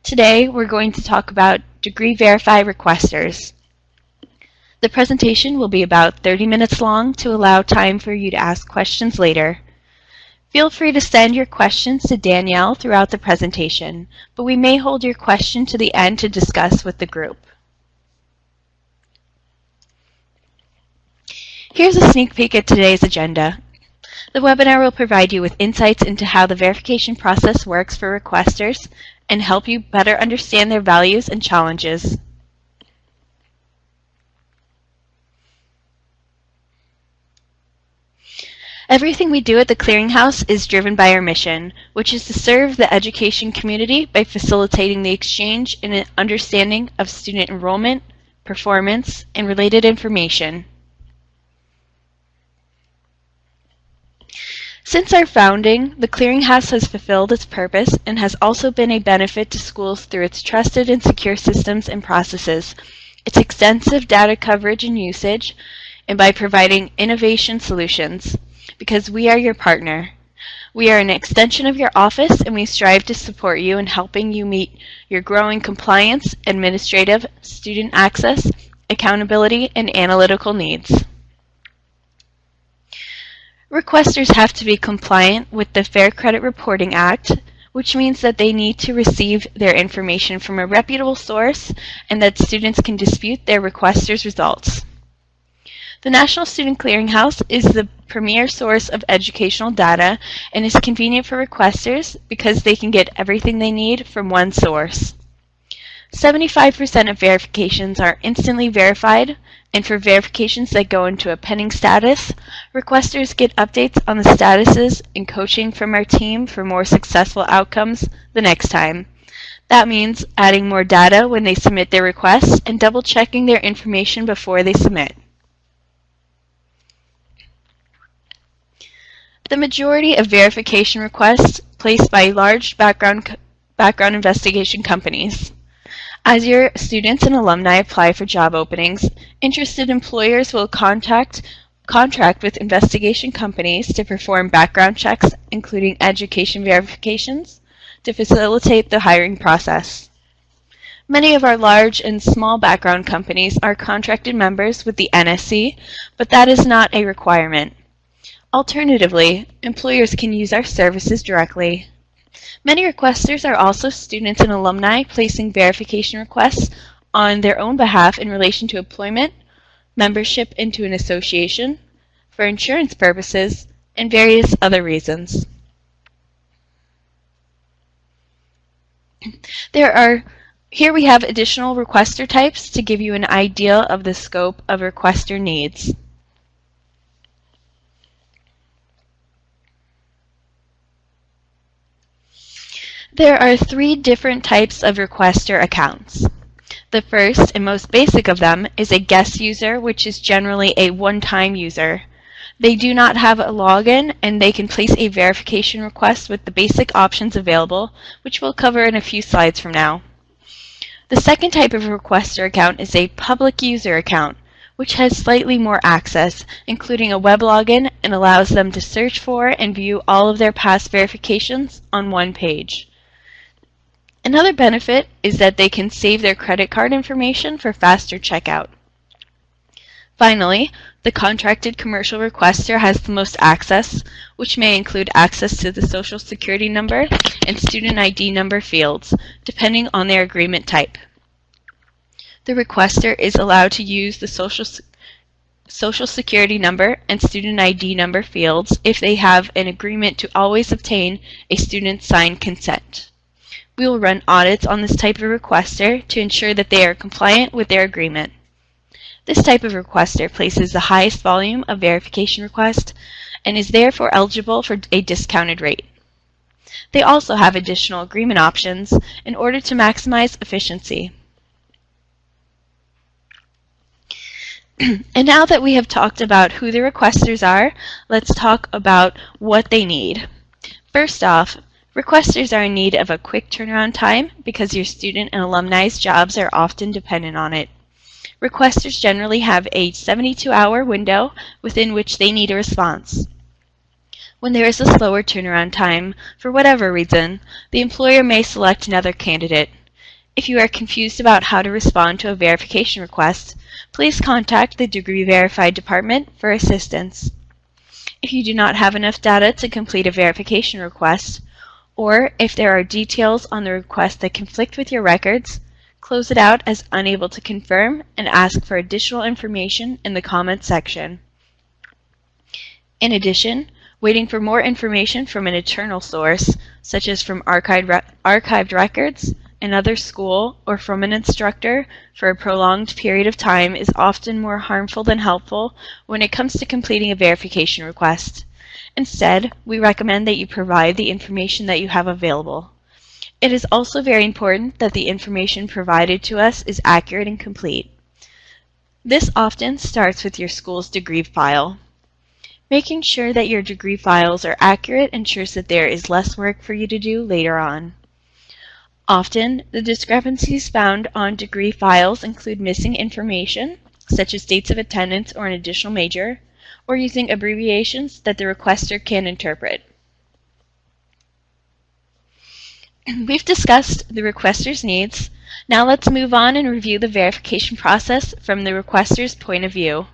Today, we're going to talk about DegreeVerify Requestors. The presentation will be about 30 minutes long to allow time for you to ask questions later. Feel free to send your questions to Danielle throughout the presentation, but we may hold your question to the end to discuss with the group. Here's a sneak peek at today's agenda. The webinar will provide you with insights into how the verification process works for requesters and help you better understand their values and challenges. Everything we do at the Clearinghouse is driven by our mission, which is to serve the education community by facilitating the exchange and understanding of student enrollment, performance, and related information. Since our founding, the Clearinghouse has fulfilled its purpose and has also been a benefit to schools through its trusted and secure systems and processes, its extensive data coverage and usage, and by providing innovation solutions. Because we are your partner. We are an extension of your office, and we strive to support you in helping you meet your growing compliance, administrative, student access, accountability, and analytical needs. Requesters have to be compliant with the Fair Credit Reporting Act, which means that they need to receive their information from a reputable source and that students can dispute their requesters' results. The National Student Clearinghouse is the premier source of educational data and is convenient for requesters because they can get everything they need from one source. 75% of verifications are instantly verified, and for verifications that go into a pending status, requesters get updates on the statuses and coaching from our team for more successful outcomes the next time. That means adding more data when they submit their requests and double-checking their information before they submit. The majority of verification requests placed by large background investigation companies. As your students and alumni apply for job openings, interested employers will contract with investigation companies to perform background checks, including education verifications, to facilitate the hiring process. Many of our large and small background companies are contracted members with the NSC, but that is not a requirement. Alternatively, employers can use our services directly. Many requesters are also students and alumni placing verification requests on their own behalf in relation to employment, membership into an association, for insurance purposes, and various other reasons. Here we have additional requester types to give you an idea of the scope of requester needs. There are 3 different types of requester accounts. The first and most basic of them is a guest user, which is generally a one-time user. They do not have a login, and they can place a verification request with the basic options available, which we'll cover in a few slides from now. The second type of requester account is a public user account, which has slightly more access, including a web login, and allows them to search for and view all of their past verifications on one page. Another benefit is that they can save their credit card information for faster checkout. Finally, the contracted commercial requester has the most access, which may include access to the Social Security number and student ID number fields, depending on their agreement type. The requester is allowed to use the Social Security number and student ID number fields if they have an agreement to always obtain a student's signed consent. We will run audits on this type of requester to ensure that they are compliant with their agreement. This type of requester places the highest volume of verification requests and is therefore eligible for a discounted rate. They also have additional agreement options in order to maximize efficiency. And now that we have talked about who the requesters are, let's talk about what they need. First off, requesters are in need of a quick turnaround time because your student and alumni's jobs are often dependent on it. Requesters generally have a 72-hour window within which they need a response. When there is a slower turnaround time, for whatever reason, the employer may select another candidate. If you are confused about how to respond to a verification request, please contact the DegreeVerify department for assistance. If you do not have enough data to complete a verification request, or if there are details on the request that conflict with your records, close it out as unable to confirm and ask for additional information in the comments section. In addition, waiting for more information from an internal source, such as from archived records, another school, or from an instructor for a prolonged period of time is often more harmful than helpful when it comes to completing a verification request. Instead, we recommend that you provide the information that you have available. It is also very important that the information provided to us is accurate and complete. This often starts with your school's degree file. Making sure that your degree files are accurate ensures that there is less work for you to do later on. Often, the discrepancies found on degree files include missing information, such as dates of attendance or an additional major, or using abbreviations that the requester can interpret. We've discussed the requester's needs. Now let's move on and review the verification process from the requester's point of view.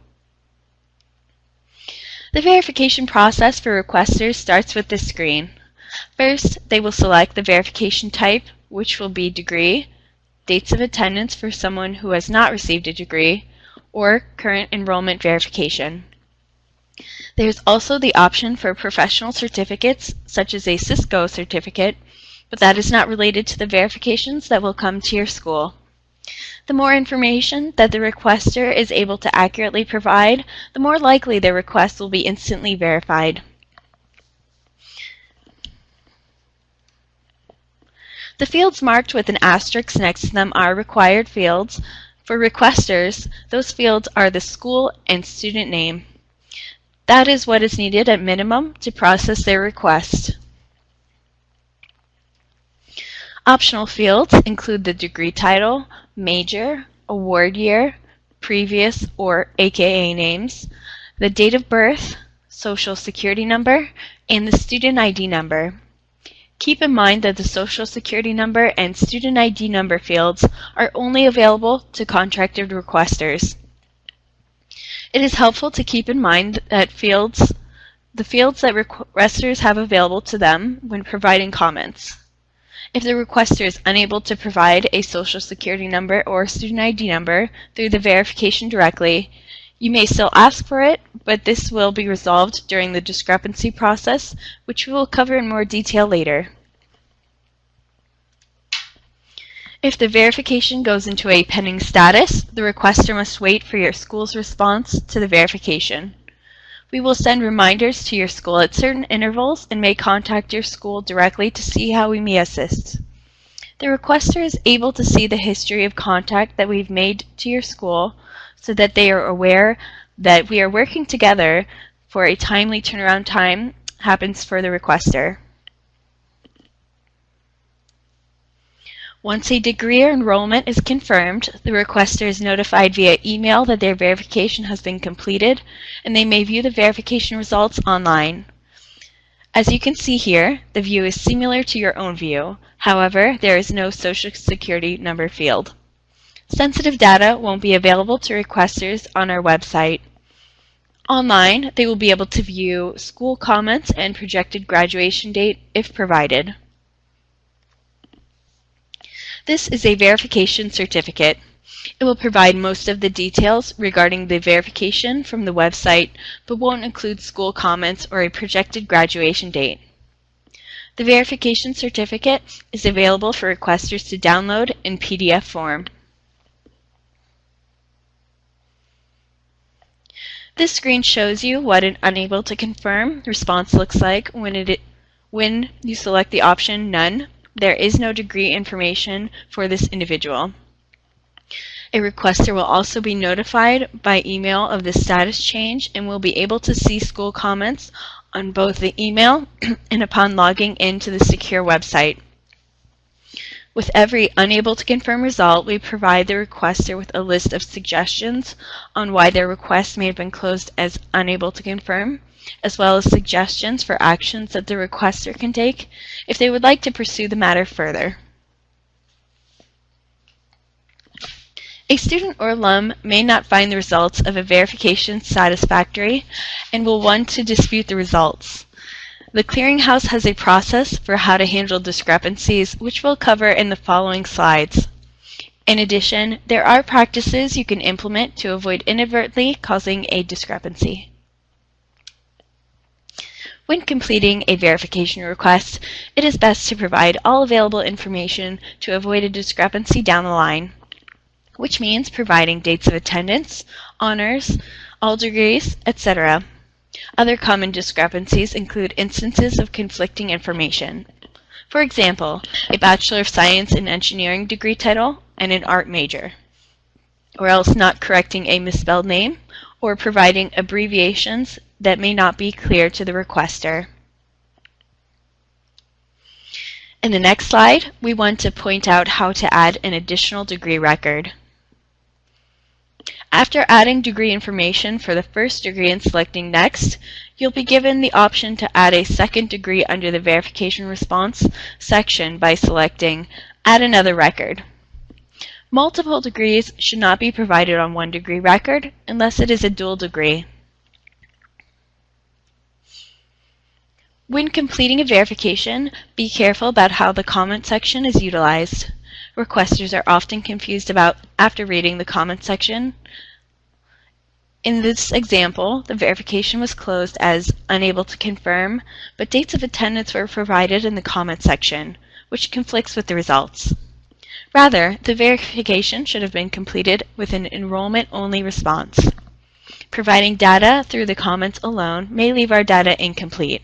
The verification process for requesters starts with this screen. First, they will select the verification type, which will be degree, dates of attendance for someone who has not received a degree, or current enrollment verification. There's also the option for professional certificates, such as a Cisco certificate, but that is not related to the verifications that will come to your school. The more information that the requester is able to accurately provide, the more likely their request will be instantly verified. The fields marked with an asterisk next to them are required fields. For requesters, those fields are the school and student name. That is what is needed at minimum to process their request. Optional fields include the degree title, major, award year, previous or AKA names, the date of birth, social security number, and the student ID number. Keep in mind that the social security number and student ID number fields are only available to contracted requesters. It is helpful to keep in mind that the fields that requesters have available to them when providing comments. If the requester is unable to provide a social security number or student ID number through the verification directly, you may still ask for it, but this will be resolved during the discrepancy process, which we will cover in more detail later. If the verification goes into a pending status, the requester must wait for your school's response to the verification. We will send reminders to your school at certain intervals and may contact your school directly to see how we may assist. The requester is able to see the history of contact that we've made to your school so that they are aware that we are working together for a timely turnaround time happens for the requester. Once a degree or enrollment is confirmed, the requester is notified via email that their verification has been completed, and they may view the verification results online. As you can see here, the view is similar to your own view. However, there is no social security number field. Sensitive data won't be available to requesters on our website. Online, they will be able to view school comments and projected graduation date if provided. This is a verification certificate. It will provide most of the details regarding the verification from the website, but won't include school comments or a projected graduation date. The verification certificate is available for requesters to download in PDF form. This screen shows you what an unable to confirm response looks like when you select the option None. There is no degree information for this individual. A requester will also be notified by email of the status change and will be able to see school comments on both the email and upon logging into the secure website. With every unable to confirm result, we provide the requester with a list of suggestions on why their request may have been closed as unable to confirm, as well as suggestions for actions that the requester can take if they would like to pursue the matter further. A student or alum may not find the results of a verification satisfactory and will want to dispute the results. The Clearinghouse has a process for how to handle discrepancies, which we'll cover in the following slides. In addition, there are practices you can implement to avoid inadvertently causing a discrepancy. When completing a verification request, it is best to provide all available information to avoid a discrepancy down the line, which means providing dates of attendance, honors, all degrees, etc. Other common discrepancies include instances of conflicting information. For example, a Bachelor of Science in Engineering degree title and an art major, or else not correcting a misspelled name, or providing abbreviations that may not be clear to the requester. In the next slide, we want to point out how to add an additional degree record. After adding degree information for the first degree and selecting Next, you'll be given the option to add a second degree under the Verification Response section by selecting Add Another Record. Multiple degrees should not be provided on one degree record unless it is a dual degree. When completing a verification, be careful about how the comment section is utilized. Requesters are often confused after reading the comment section. In this example, the verification was closed as unable to confirm, but dates of attendance were provided in the comment section, which conflicts with the results. Rather, the verification should have been completed with an enrollment-only response. Providing data through the comments alone may leave our data incomplete.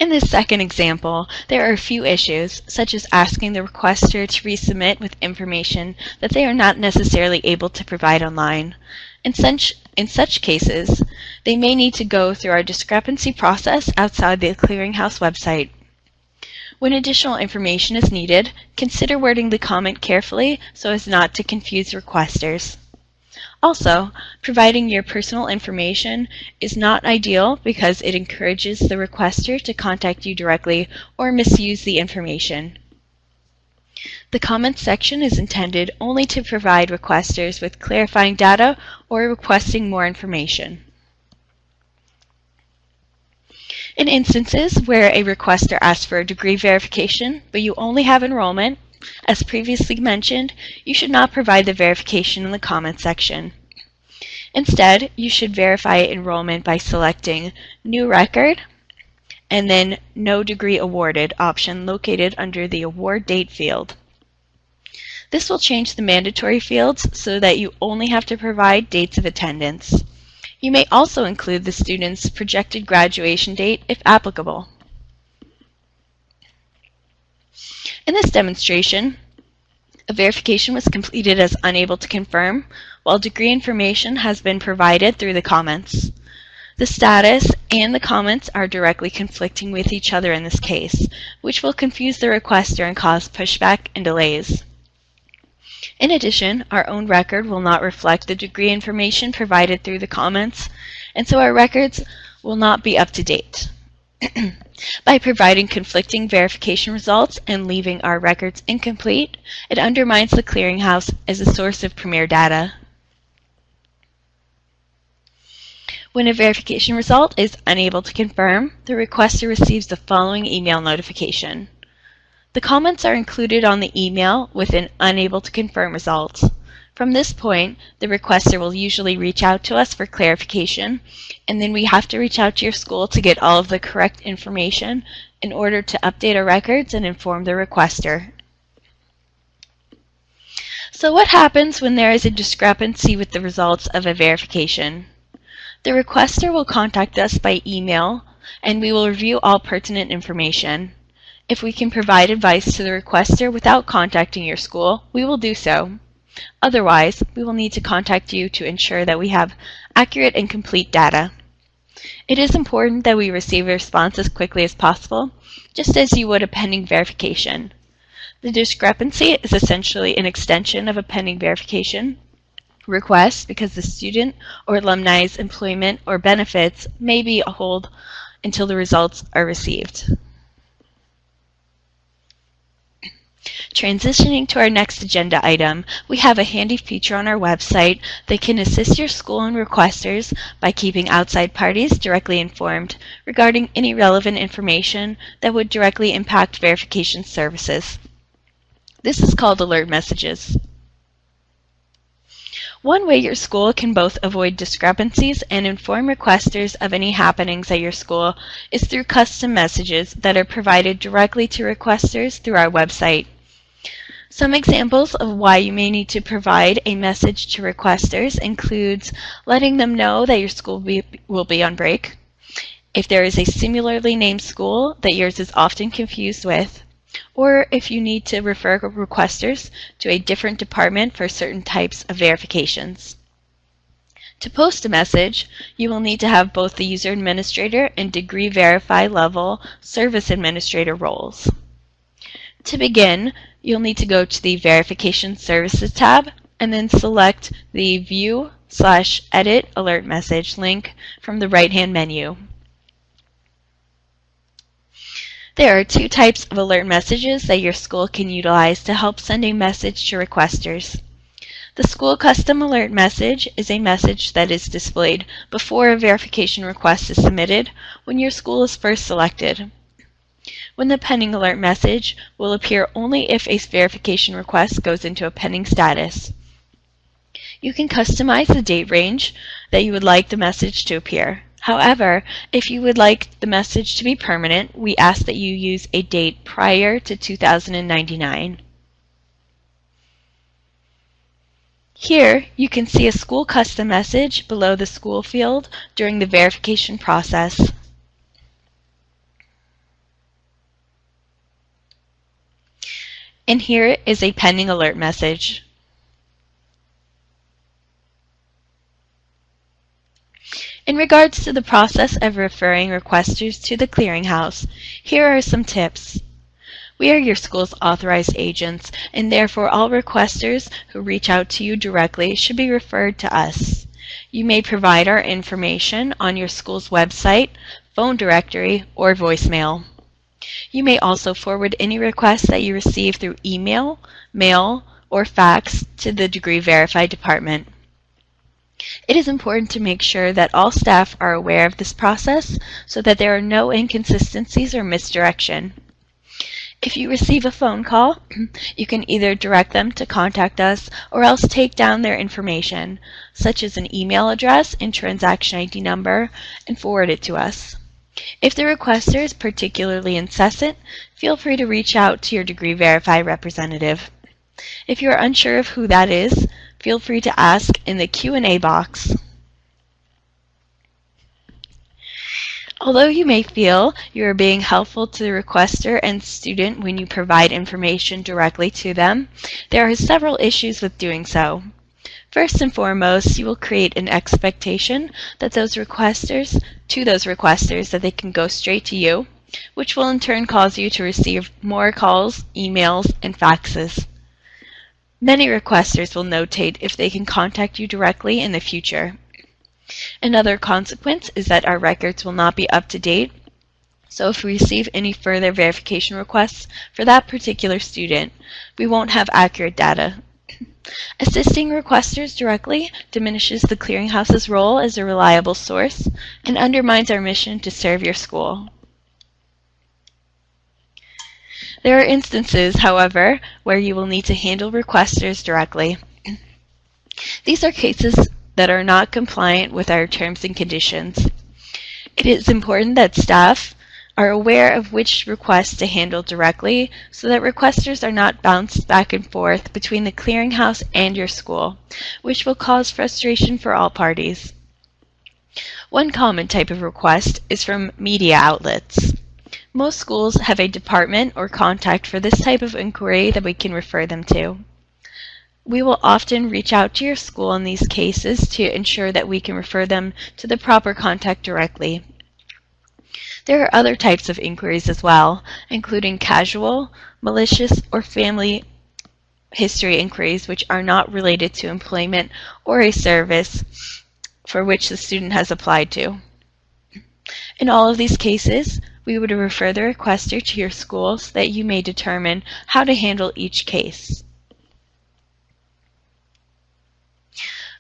In this second example, there are a few issues, such as asking the requester to resubmit with information that they are not necessarily able to provide online. In such cases, they may need to go through our discrepancy process outside the Clearinghouse website. When additional information is needed, consider wording the comment carefully so as not to confuse requesters. Also, providing your personal information is not ideal because it encourages the requester to contact you directly or misuse the information. The comments section is intended only to provide requesters with clarifying data or requesting more information. In instances where a requester asks for a degree verification, but you only have enrollment, as previously mentioned, you should not provide the verification in the comments section. Instead, you should verify enrollment by selecting New Record and then No Degree Awarded option located under the Award Date field. This will change the mandatory fields so that you only have to provide dates of attendance. You may also include the student's projected graduation date if applicable. In this demonstration, a verification was completed as unable to confirm, while degree information has been provided through the comments. The status and the comments are directly conflicting with each other in this case, which will confuse the requester and cause pushback and delays. In addition, our own record will not reflect the degree information provided through the comments, and so our records will not be up to date. By providing conflicting verification results and leaving our records incomplete, it undermines the Clearinghouse as a source of premier data. When a verification result is unable to confirm, the requester receives the following email notification. The comments are included on the email with an unable to confirm result. From this point, the requester will usually reach out to us for clarification, and then we have to reach out to your school to get all of the correct information in order to update our records and inform the requester. So what happens when there is a discrepancy with the results of a verification? The requester will contact us by email, and we will review all pertinent information. If we can provide advice to the requester without contacting your school, we will do so. Otherwise, we will need to contact you to ensure that we have accurate and complete data. It is important that we receive a response as quickly as possible, just as you would a pending verification. The discrepancy is essentially an extension of a pending verification request because the student or alumni's employment or benefits may be on hold until the results are received. Transitioning to our next agenda item, we have a handy feature on our website that can assist your school and requesters by keeping outside parties directly informed regarding any relevant information that would directly impact verification services. This is called Alert Messages. One way your school can both avoid discrepancies and inform requesters of any happenings at your school is through custom messages that are provided directly to requesters through our website. Some examples of why you may need to provide a message to requesters includes letting them know that your school will be on break, if there is a similarly named school that yours is often confused with, or if you need to refer requesters to a different department for certain types of verifications. To post a message, you will need to have both the user administrator and DegreeVerify level service administrator roles. To begin, you'll need to go to the Verification Services tab and then select the View/Edit Alert Message link from the right-hand menu. There are two types of alert messages that your school can utilize to help send a message to requesters. The School Custom Alert Message is a message that is displayed before a verification request is submitted when your school is first selected. When the pending alert message will appear only if a verification request goes into a pending status. You can customize the date range that you would like the message to appear. However, if you would like the message to be permanent, we ask that you use a date prior to 2099. Here, you can see a school custom message below the school field during the verification process. And here is a pending alert message. In regards to the process of referring requesters to the Clearinghouse, here are some tips. We are your school's authorized agents, and therefore all requesters who reach out to you directly should be referred to us. You may provide our information on your school's website, phone directory, or voicemail. You may also forward any requests that you receive through email, mail, or fax to the DegreeVerify department. It is important to make sure that all staff are aware of this process so that there are no inconsistencies or misdirection. If you receive a phone call, you can either direct them to contact us or else take down their information, such as an email address and transaction ID number, and forward it to us. If the requester is particularly incessant, feel free to reach out to your DegreeVerify representative. If you are unsure of who that is, feel free to ask in the Q&A box. Although you may feel you are being helpful to the requester and student when you provide information directly to them, there are several issues with doing so. First and foremost, you will create an expectation that those requesters that they can go straight to you, which will in turn cause you to receive more calls, emails, and faxes. Many requesters will notate if they can contact you directly in the future. Another consequence is that our records will not be up to date, so if we receive any further verification requests for that particular student, we won't have accurate data. Assisting requesters directly diminishes the Clearinghouse's role as a reliable source and undermines our mission to serve your school. There are instances, however, where you will need to handle requesters directly. These are cases that are not compliant with our terms and conditions. It is important that staff are aware of which requests to handle directly so that requesters are not bounced back and forth between the Clearinghouse and your school, which will cause frustration for all parties. One common type of request is from media outlets. Most schools have a department or contact for this type of inquiry that we can refer them to. We will often reach out to your school in these cases to ensure that we can refer them to the proper contact directly. There are other types of inquiries as well, including casual, malicious, or family history inquiries which are not related to employment or a service for which the student has applied to. In all of these cases, we we would refer the requester to your school so that you may determine how to handle each case.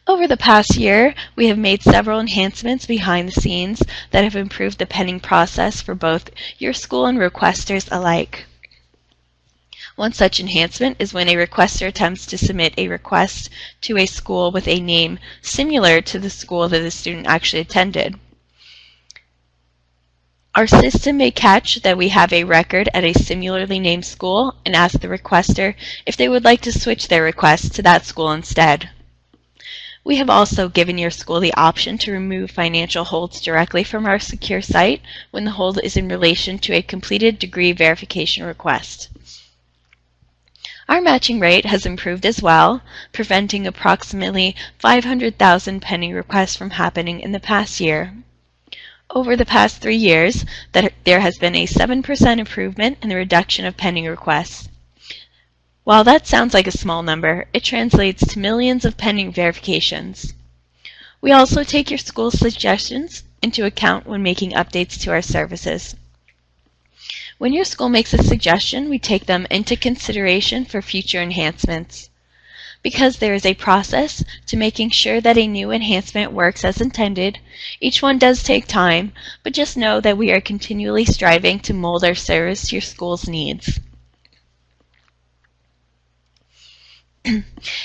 Over the past year, we have made several enhancements behind the scenes that have improved the pending process for both your school and requesters alike. One such enhancement is when a requester attempts to submit a request to a school with a name similar to the school that the student actually attended. Our system may catch that we have a record at a similarly named school and ask the requester if they would like to switch their request to that school instead. We have also given your school the option to remove financial holds directly from our secure site when the hold is in relation to a completed degree verification request. Our matching rate has improved as well, preventing approximately 500,000 pending requests from happening in the past year. Over the past 3 years, there has been a 7% improvement in the reduction of pending requests. While that sounds like a small number, it translates to millions of pending verifications. We also take your school's suggestions into account when making updates to our services. When your school makes a suggestion, we take them into consideration for future enhancements. Because there is a process to making sure that a new enhancement works as intended, each one does take time, but just know that we are continually striving to mold our service to your school's needs.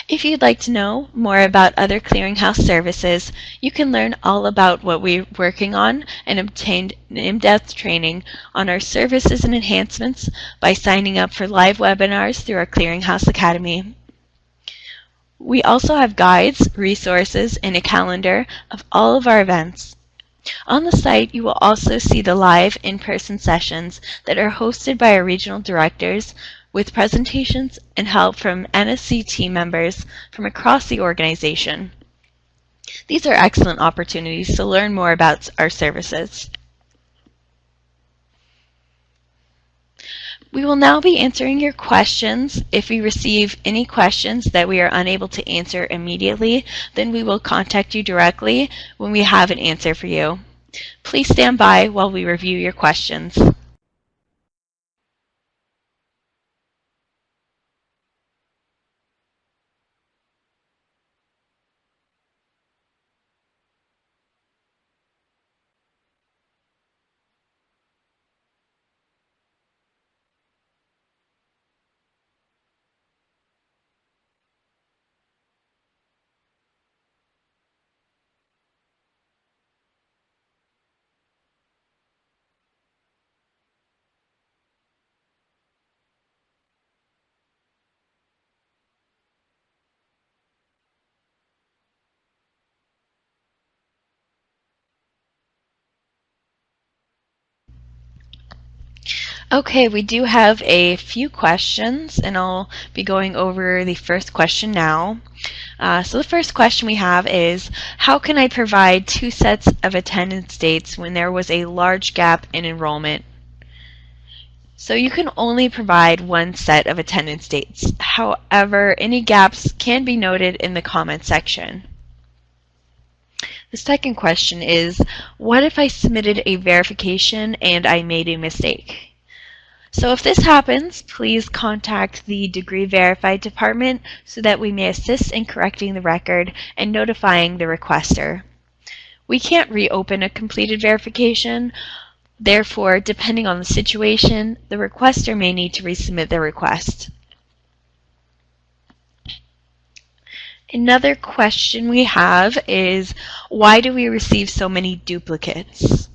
If you'd like to know more about other Clearinghouse services, you can learn all about what we're working on and obtain in-depth training on our services and enhancements by signing up for live webinars through our Clearinghouse Academy. We also have guides, resources, and a calendar of all of our events. On the site, you will also see the live in-person sessions that are hosted by our regional directors with presentations and help from NSC team members from across the organization. These are excellent opportunities to learn more about our services. We will now be answering your questions. If we receive any questions that we are unable to answer immediately, then we will contact you directly when we have an answer for you. Please stand by while we review your questions. Okay, we do have a few questions, and I'll be going over the first question now. So the first question we have is, how can I provide 2 sets of attendance dates when there was a large gap in enrollment? So you can only provide 1 set of attendance dates. However, any gaps can be noted in the comment section. The second question is, what if I submitted a verification and I made a mistake? So if this happens, please contact the DegreeVerify department so that we may assist in correcting the record and notifying the requester. We can't reopen a completed verification. Therefore, depending on the situation, the requester may need to resubmit their request. Another question we have is, why do we receive so many duplicates?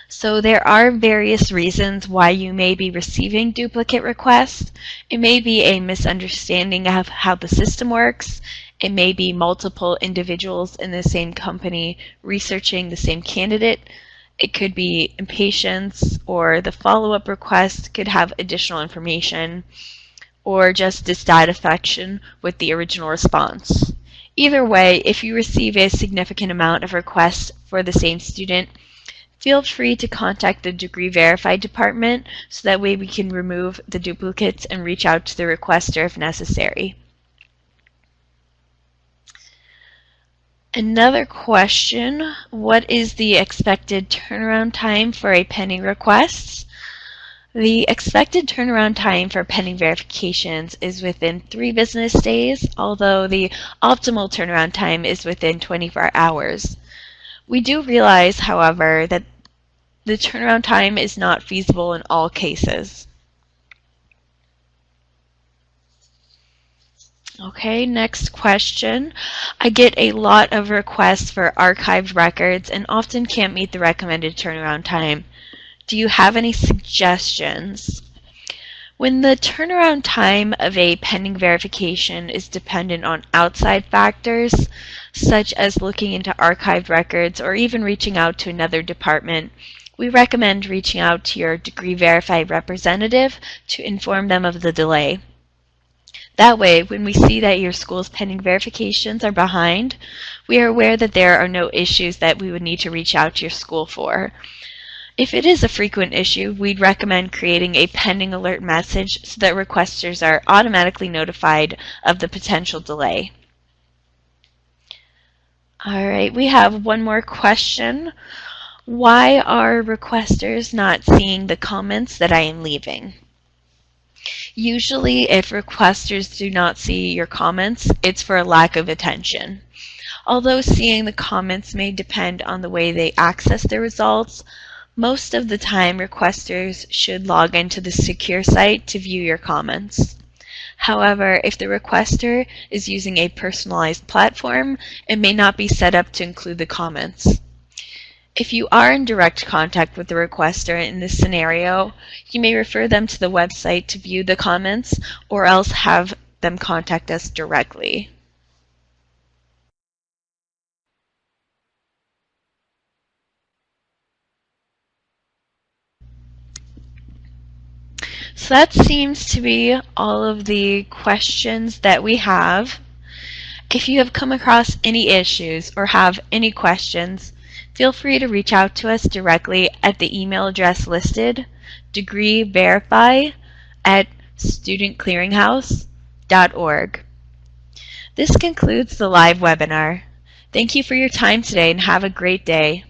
So there are various reasons why you may be receiving duplicate requests. It may be a misunderstanding of how the system works. It may be multiple individuals in the same company researching the same candidate. It could be impatience, or the follow-up request could have additional information, or just dissatisfaction with the original response. Either way, if you receive a significant amount of requests for the same student, feel free to contact the DegreeVerify department so that way we can remove the duplicates and reach out to the requester if necessary. Another question, what is the expected turnaround time for a pending request? The expected turnaround time for pending verifications is within 3 business days, although the optimal turnaround time is within 24 hours. We do realize, however, that the turnaround time is not feasible in all cases. Okay, next question. I get a lot of requests for archived records and often can't meet the recommended turnaround time. Do you have any suggestions? When the turnaround time of a pending verification is dependent on outside factors, such as looking into archived records or even reaching out to another department, we recommend reaching out to your DegreeVerify representative to inform them of the delay. That way, when we see that your school's pending verifications are behind, we are aware that there are no issues that we would need to reach out to your school for. If it is a frequent issue, we'd recommend creating a pending alert message so that requesters are automatically notified of the potential delay. All right, we have one more question. Why are requesters not seeing the comments that I am leaving? Usually, if requesters do not see your comments, it's for a lack of attention. Although seeing the comments may depend on the way they access their results, most of the time requesters should log into the secure site to view your comments. However, if the requester is using a personalized platform, it may not be set up to include the comments. If you are in direct contact with the requester in this scenario, you may refer them to the website to view the comments or else have them contact us directly. So that seems to be all of the questions that we have. If you have come across any issues or have any questions, feel free to reach out to us directly at the email address listed, DegreeVerify@studentclearinghouse.org. This concludes the live webinar. Thank you for your time today and have a great day.